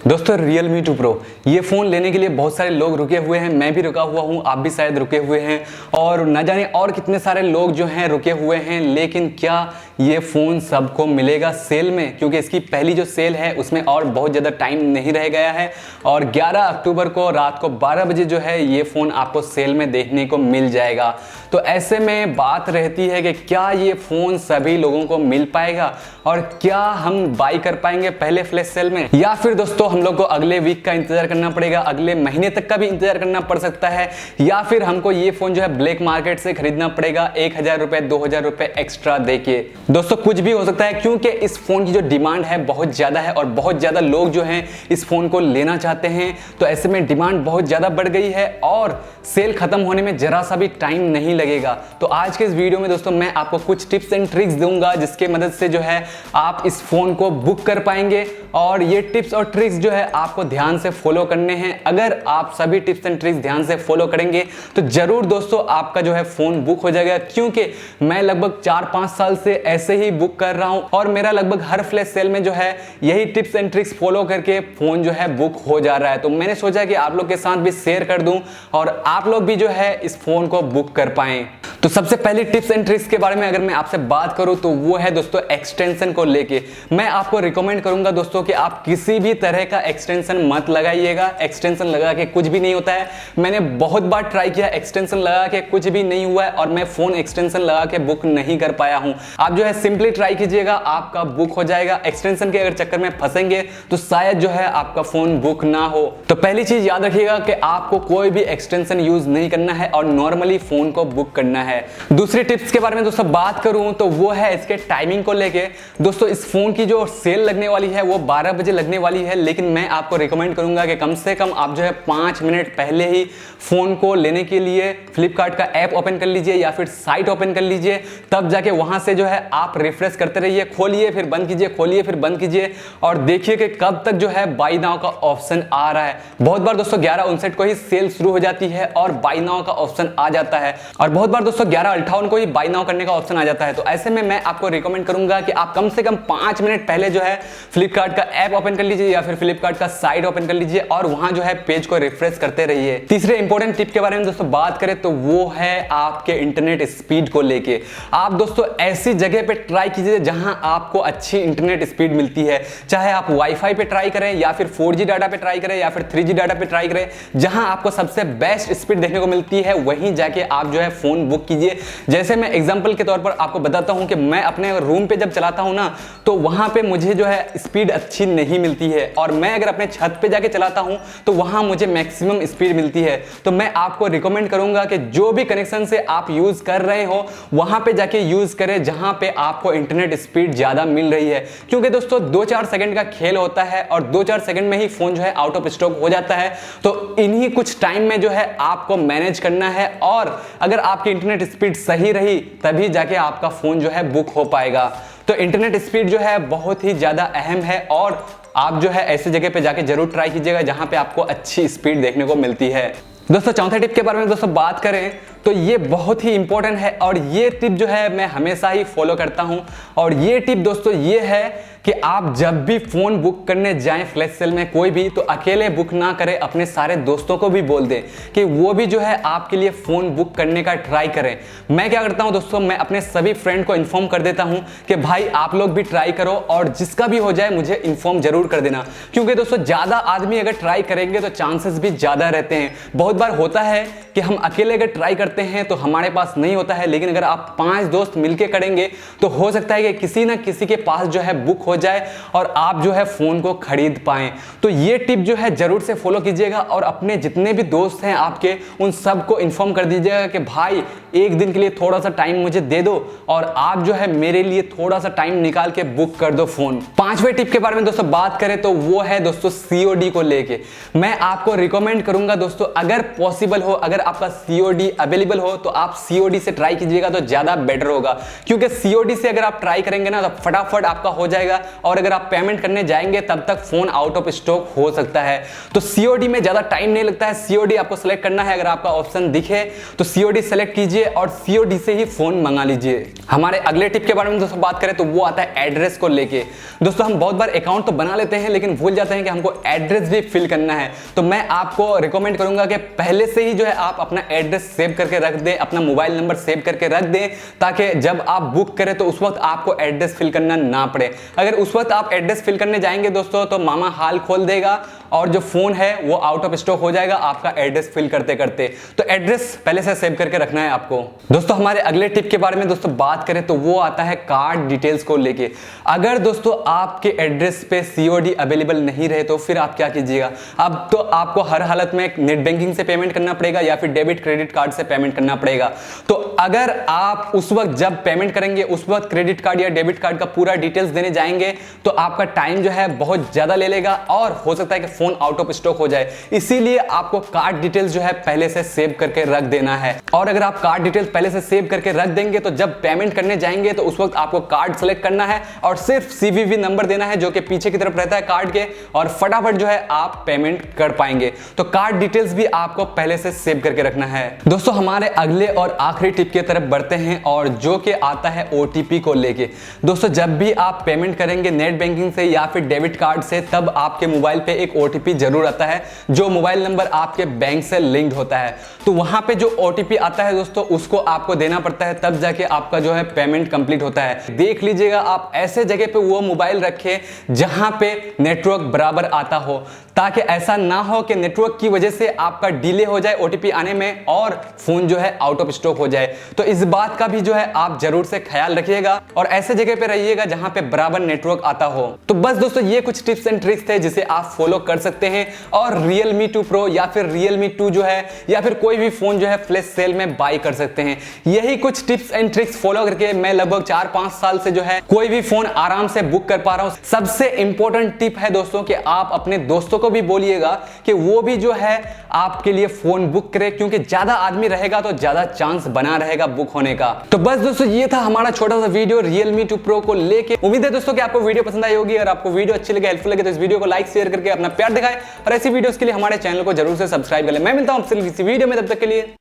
दोस्तों Realme 2 Pro ये phone लेने के लिए बहुत सारे लोग रुके हुए हैं, मैं भी रुका हुआ हूँ, आप भी शायद रुके हुए हैं और न जाने और कितने सारे लोग जो हैं रुके हुए हैं। लेकिन क्या ये फ़ोन सबको मिलेगा सेल में? क्योंकि इसकी पहली जो सेल है उसमें और बहुत ज़्यादा टाइम नहीं रह गया है और 11 अक्टूबर को रात को 12 बजे जो है ये फ़ोन आपको सेल में देखने को मिल जाएगा। तो ऐसे में बात रहती है कि क्या ये फ़ोन सभी लोगों को मिल पाएगा और क्या हम बाई कर पाएंगे पहले फ्लैश सेल में, या फिर दोस्तों हम लोग को अगले वीक का इंतजार करना पड़ेगा, अगले महीने तक का भी इंतजार करना पड़ सकता है, या फिर हमको ये फोन जो है ब्लैक मार्केट से खरीदना पड़ेगा 1000 रुपए 2000 रुपए एक्स्ट्रा देके। दोस्तों कुछ भी हो सकता है क्योंकि इस फोन की जो डिमांड है बहुत ज्यादा है और बहुत ज्यादा लोग जो हैं इस फोन को लेना चाहते हैं। तो ऐसे में डिमांड बहुत ज्यादा बढ़ गई है और सेल खत्म होने में जरा सा भी टाइम नहीं लगेगा। तो आज के इस वीडियो में दोस्तों मैं आपको कुछ टिप्स एंड ट्रिक्स दूंगा जिसके मदद से जो है आप इस फोन को बुक कर पाएंगे और ये टिप्स और ट्रिक्स जो है आपको ध्यान से फॉलो करने हैं। अगर आप सभी टिप्स एंड ट्रिक्स ध्यान से फॉलो करेंगे तो जरूर दोस्तों आपका जो है फोन बुक हो जाएगा, क्योंकि मैं लगभग 4-5 साल से ऐसे ही बुक कर रहा हूं और मेरा लगभग हर फ्लैश सेल में जो है यही टिप्स एंड ट्रिक्स फॉलो करके फोन जो है बुक हो जा रहा है। तो मैंने सोचा कि आप लोग के साथ भी शेयर कर दूं और आप लोग भी जो है इस फोन को बुक कर पाएं। तो सबसे पहली टिप्स एंड ट्रिक्स के बारे में अगर मैं आपसे बात करूं तो वो है दोस्तों एक्सटेंशन को लेके। मैं आपको रिकमेंड करूंगा दोस्तों कि आप किसी भी तरह का एक्सटेंशन मत लगाइएगा। एक्सटेंशन लगा के कुछ भी नहीं होता है। मैंने बहुत बार ट्राई किया, एक्सटेंशन लगा के कुछ भी नहीं हुआ है और मैं फोन एक्सटेंशन लगा के बुक नहीं कर पाया हूं। आप जो है सिंपली ट्राई कीजिएगा, आपका बुक हो जाएगा। एक्सटेंशन के अगर चक्कर में फंसेंगे तो शायद जो है आपका फोन बुक ना हो। तो पहली चीज याद रखिएगा कि आपको कोई भी एक्सटेंशन यूज नहीं करना है और नॉर्मली फोन को बुक करना है। दूसरी टिप्स के बारे में दोस्तों बात करूं तो वो है इसके टाइमिंग को लेके। दोस्तों इस फोन की जो सेल लगने वाली है वो 12 बजे लगने वाली है, लेकिन मैं आपको रिकमेंड करूंगा कि कम से कम आप जो है 5 मिनट पहले ही फोन को लेने के लिए फ्लिपकार्ट का ऐप ओपन कर लीजिए या फिर साइट ओपन कर लीजिए। तब जाके वहां से जो है आप रिफ्रेश करते रहिए, खोलिए फिर बंद कीजिए, खोलिए फिर बंद कीजिए और देखिए कि कब तक जो है बाय नाउ का ऑप्शन आ रहा है। बहुत बार दोस्तों 11:59 को ही सेल शुरू हो जाती है और बाय नाउ का ऑप्शन आ जाता है और बहुत बार दोस्तों 11:58 को ही बाय नाउ करने का ऑप्शन आ जाता है। तो ऐसे में मैं आपको रिकमेंड करूंगा कि आप कम से कम 5 मिनट पहले जो है फ्लिपकार्ट का ऐप ओपन कर लीजिए या फिर फ्लिपकार्ट का साइट ओपन कर लीजिए और वहां जो है पेज को रिफ्रेश करते रहिए। तीसरे इंपॉर्टेंट टिप के बारे में दोस्तों बात करें तो वो है आपके इंटरनेट स्पीड को लेके। आप दोस्तों ऐसी जगह पे ट्राई कीजिए जहां आपको अच्छी इंटरनेट स्पीड मिलती है, चाहे आप वाईफाई पे ट्राई करें या फिर 4G डाटा पे ट्राई करें या फिर 3G डाटा पे ट्राई करें। जहां आपको सबसे बेस्ट स्पीड देखने को मिलती है वहीं जाके आप जो है फोन बुक कीजिए। जैसे मैं एग्जांपल के तौर पर आपको बताता हूं कि मैं अपने रूम पे जब चलाता हूं ना तो वहां पे मुझे जो है स्पीड अच्छी नहीं मिलती है और मैं अगर अपने छत पे जाके चलाता हूं तो वहां मुझे मैक्सिमम स्पीड मिलती है। तो मैं आपको रिकमेंड करूंगा कि जो भी कनेक्शन से आप यूज कर रहे हो वहां पे जाके यूज करें जहां पे आपको इंटरनेट स्पीड ज्यादा मिल रही है, क्योंकि दोस्तों 2-4 सेकंड का खेल होता है और 2-4 सेकंड में ही फोन जो है आउट ऑफ स्टॉक हो जाता है। तो इन्हीं कुछ टाइम में जो है आपको मैनेज करना है और अगर आपकी इंटरनेट स्पीड सही रही तभी जाके आपका फोन जो है बुक हो पाएगा। तो इंटरनेट स्पीड जो है बहुत ही ज्यादा अहम है और आप जो है ऐसी जगह पे जाके जरूर ट्राई कीजिएगा जहां पे आपको अच्छी स्पीड देखने को मिलती है। दोस्तों चौथे टिप के बारे में दोस्तों बात करें तो ये बहुत ही इंपॉर्टेंट है और ये टिप जो है मैं हमेशा ही फॉलो करता हूं और ये टिप दोस्तों ये है कि आप जब भी फोन बुक करने जाएं फ्लैश सेल में कोई भी, तो अकेले बुक ना करें, अपने सारे दोस्तों को भी बोल दें कि वो भी जो है आपके लिए फोन बुक करने का ट्राई करें। मैं क्या करता हूं दोस्तों, मैं अपने सभी फ्रेंड को इन्फॉर्म कर देता हूं कि भाई आप लोग भी ट्राई करो और जिसका भी हो जाए मुझे इन्फॉर्म जरूर कर देना, क्योंकि दोस्तों ज्यादा आदमी अगर ट्राई करेंगे तो चांसेस भी ज्यादा रहते हैं। बहुत बार होता है कि हम अकेले अगर ट्राई करते हैं तो हमारे पास नहीं होता है, लेकिन अगर आप 5 दोस्त मिलकर करेंगे तो हो सकता है कि किसी ना किसी के पास जो है बुक हो जाए और आप जो है फोन को खरीद पाएं। तो ये टिप जो है जरूर से फॉलो कीजिएगा और अपने जितने भी दोस्त हैं आपके उन सबको इन्फॉर्म कर दीजिएगा कि भाई एक दिन के लिए थोड़ा सा टाइम मुझे दे दो और आप जो है मेरे लिए थोड़ा सा टाइम निकाल के बुक कर दो फोन। 5वें टिप के बारे में दोस्तों बात करें तो वो है दोस्तों COD को लेके। मैं आपको रिकमेंड करूंगा दोस्तों, अगर पॉसिबल हो, अगर आपका COD अवेलेबल हो तो आप COD से ट्राई कीजिएगा तो ज्यादा बेटर होगा, क्योंकि COD से अगर आप ट्राई करेंगे ना तो फटाफट आपका हो जाएगा और अगर आप पेमेंट करने जाएंगे तब तक फोन आउट ऑफ स्टॉक हो सकता है। तो COD में ज्यादा टाइम नहीं लगता है। COD आपको सेलेक्ट करना है, अगर आपका ऑप्शन दिखे तो COD सेलेक्ट कीजिए लीजिए और COD से ही फोन मंगा लीजिए। हमारे अगले टिप के बारे में दोस्तों बात करें तो वो आता है एड्रेस को लेके। दोस्तों हम बहुत बार अकाउंट तो बना लेते हैं लेकिन भूल जाते हैं कि हमको एड्रेस भी फिल करना है। तो मैं आपको रिकमेंड करूंगा कि पहले से ही जो है आप अपना एड्रेस सेव करके रख दें, अपना मोबाइल नंबर सेव करके रख दें, ताकि जब आप बुक करें तो उस वक्त आपको एड्रेस फिल करना ना पड़े। अगर उस वक्त आप एड्रेस फिल करने जाएंगे दोस्तों तो मामा हाल खोल देगा और जो फोन है वो आउट ऑफ स्टॉक हो जाएगा आपका एड्रेस फिल करते करते। तो एड्रेस पहले से सेव करके रखना है आपको। दोस्तों हमारे अगले टिप के बारे में दोस्तों बात करें तो वो आता है कार्ड डिटेल्स को लेके। अगर दोस्तों आपके एड्रेस पे COD अवेलेबल नहीं रहे तो फिर आप क्या कीजिएगा। अब तो आपको हर हालत में नेट बैंकिंग से पेमेंट करना पड़ेगा या फिर डेबिट क्रेडिट कार्ड से पेमेंट करना पड़ेगा। तो अगर आप उस वक्त जब पेमेंट करेंगे उस वक्त क्रेडिट कार्ड या डेबिट कार्ड का पूरा डिटेल्स देने जाएंगे तो आपका टाइम जो है बहुत ज्यादा ले लेगा और हो सकता है कि फोन आउट ऑफ स्टॉक हो जाए। इसीलिए आपको कार्ड डिटेल्स जो है पहले से सेव करके रख देना है। और अगर आप कार्ड डिटेल्स पहले से सेव करके रख देंगे तो जब पेमेंट करने जाएंगे तो उस वक्त आपको कार्ड सेलेक्ट करना है और सिर्फ CVV नंबर देना है जो कि पीछे की तरफ रहता है कार्ड के, और फटाफट जो है आप पेमेंट कर पाएंगे। तो कार्ड डिटेल्स भी आपको पहले से सेव करके रखना है। दोस्तों हमारे अगले और आखिरी टिप की तरफ बढ़ते हैं और जो कि आता है OTP को लेके। दोस्तों जब भी आप पेमेंट करेंगे नेट बैंकिंग से या फिर डेबिट कार्ड से तब आपके मोबाइल पे एक OTP जरूर आता है जो मोबाइल नंबर आपके बैंक से लिंक्ड होता है। तो वहां पे जो OTP आता है दोस्तों उसको आपको देना पड़ता है, तब जाके आपका जो है पेमेंट कंप्लीट होता है। देख लीजिएगा आप ऐसे जगह पे वो मोबाइल रखें जहां पे नेटवर्क बराबर आता हो, ताकि ऐसा ना हो कि नेटवर्क की वजह से आपका डिले हो जाए OTP आने में और फोन जो है आउट ऑफ स्टॉक हो जाए। तो इस बात का भी जो है आप जरूर से ख्याल रखिएगा और ऐसे जगह पे रहिएगा जहां पे बराबर नेटवर्क आता हो। तो बस दोस्तों ये कुछ टिप्स एंड ट्रिक्स थे जिसे आप फॉलो कर सकते हैं और Realme 2 Pro या फिर Realme 2 जो है या फिर कोई भी फोन जो है फ्लैश सेल में बाय कर सकते हैं। यही कुछ टिप्स एंड ट्रिक्स फॉलो करके मैं लगभग 4-5 साल से जो है कोई भी फोन आराम से बुक कर पा रहा हूं। सबसे इंपॉर्टेंट टिप है दोस्तों कि आप अपने दोस्तों को भी बोलिएगा कि वो भी जो है आपके लिए फोन बुक करे, क्योंकि ज्यादा आदमी रहेगा तो ज्यादा चांस बना रहेगा बुक होने का। तो बस दोस्तों ये था हमारा छोटा सा वीडियो Realme 2 Pro को लेके। उम्मीद है दोस्तों कि आपको वीडियो पसंद आई होगी और आपको वीडियो अच्छी लगे, हेल्पफुल लगे तो इस वीडियो को लाइक शेयर करके अपना प्यार दिखाएं और ऐसी वीडियोस के लिए हमारे चैनल को जरूर से सब्सक्राइब कर लें। मैं मिलता हूं आपसे किसी वीडियो में, तब तक के लिए